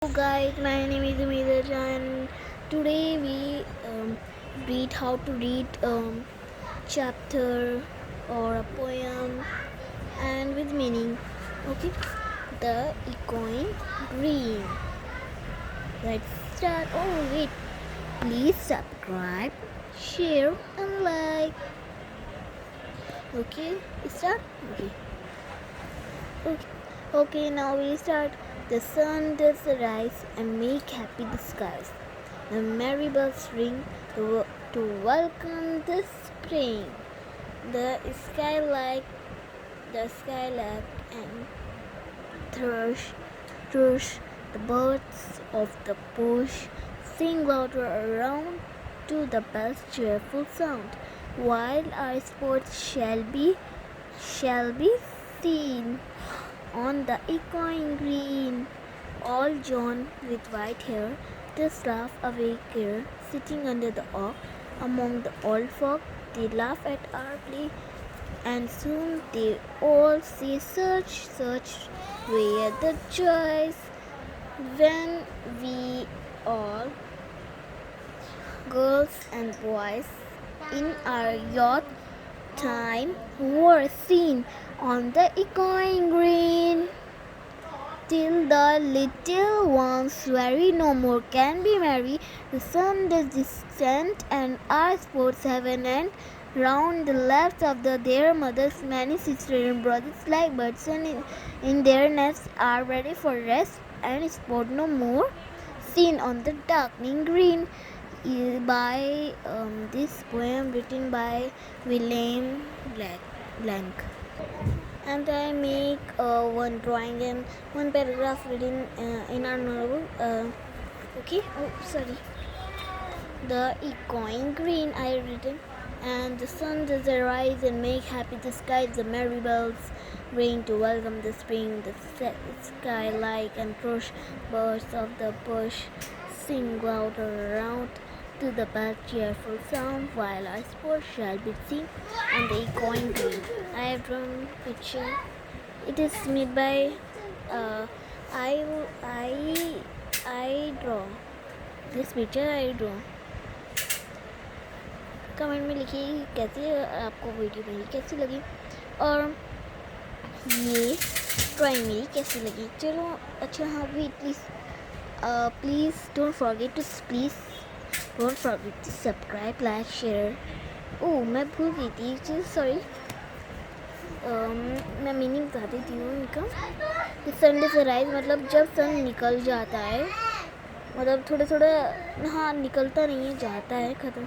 Hello guys, my name is Umesh and today we read how to read chapter or a poem and with meaning. Okay, the echoing green. Let's start. Oh wait, please subscribe, share and like. Okay, start. Okay. Okay, now we start. The sun does rise and make happy the skies. The merry bells ring to welcome the spring. The skylark, the skylark and thrush, the birds of the bush sing louder around to the bell's cheerful sound, while our sports shall be seen on the echoing green. All John with white hair, this laugh awake here, sitting under the oak among the old folk, they laugh at our play, and soon they all say, search, where the joys when we all, girls and boys, in our youth time, were seen on the echoing green. Till the little ones weary no more can be merry, the sun does descend and our sports have an end. Round the laps of their mothers, many sisters and brothers like birds in their nests are ready for rest and sport no more, seen on the darkening green. By this poem written by William Blank. And I make one drawing and one paragraph written in our novel. Okay, oh sorry. The echoing green I written, and the sun does arise and make happy the skies. The merry bells ring to welcome the spring. The skylark and thrush birds of the bush sing louder around to the bell cheerful sound, while our sport shall be seen on the echoing green. I have drawn picture. It is made by I I I draw this picture. I draw. Comment में लिखिए कैसी आपको video मेरी कैसी लगी और ये drawing मेरी कैसी लगी. चलो अच्छा हाँ wait please don't forget to subscribe like share. ओह मैं भूल गई थी एक चीज़ सॉरी. मैं मीनिंग बता देती हूँ उनका. सन से राइज मतलब जब सन निकल जाता है, मतलब थोड़ा हाँ निकलता नहीं है, जाता है ख़त्म.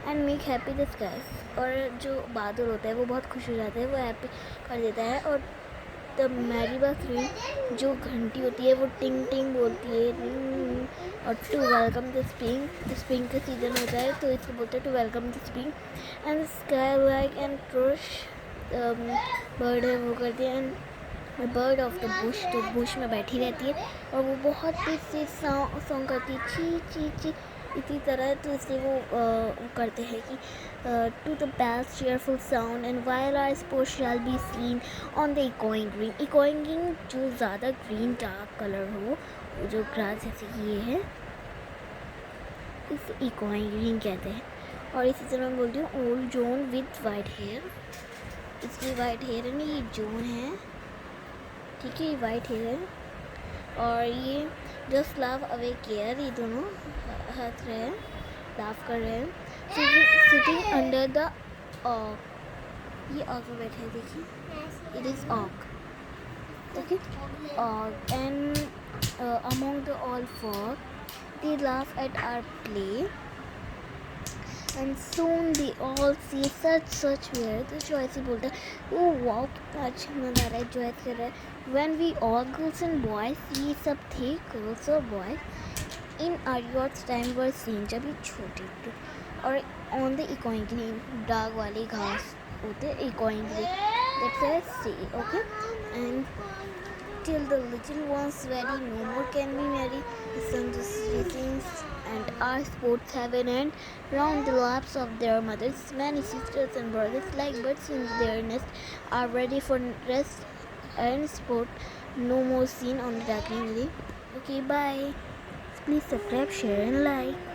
And make happy the skies, और जो बादल होता है वो बहुत खुश हो जाता है, वो हैप्पी कर देता है. और द मैरी बस रिंग, जो घंटी होती है वो टिंग टिंग बोलती है. और टू वेलकम द स्प्रिंग का सीज़न होता है तो इसको बोलते हैं to welcome the spring. And skylark and thrush bird है वो करती है. And bird of the bush जो बुश में बैठी रहती है और वो बहुत तेज से सॉन्ग करती है ची ची ची इसी तरह. तो इसलिए वो करते हैं कि to the bells cheerful sound and while our sport shall be seen on the echoing green. Echoing green जो ज़्यादा ग्रीन डार्क कलर हो, जो ग्रास जैसे ये है, इस इकोइंग ग्रीन कहते हैं. और इसी तरह मैं बोलती हूँ old John with white hair. इसकी वाइट हेयर है ना, ये जोन है, ठीक है, ये वाइट हेयर है. और ये जस्ट लाव अवे केयर, ये दोनों हंस रहे हैं, लाफ कर रहे हैं. सिटिंग अंडर द ऑक, ये ऑक में बैठे हैं, देखिए इट इज़ ऑक. ओके ऑक. And among the all folk they laugh at our play, and soon they all see such where the Joyce बोलता है ओ वाओ कितना अच्छा मज़ा आ रहा है, Joyce कर रहा है. when we all girls and boys, ये सब थे girls और boys in our youth time were seen, जब ये छोटे थे. और on the echoing green, डाग वाले घास होते echoing green, that's a say. Okay, and till the little ones very no more can be merry, the sun just risings and our sports have an end. Round the laps of their mothers, many sisters and brothers like birds in their nest are ready for rest and sport no more seen on the darkening day. Okay, bye. Please subscribe, share, and like.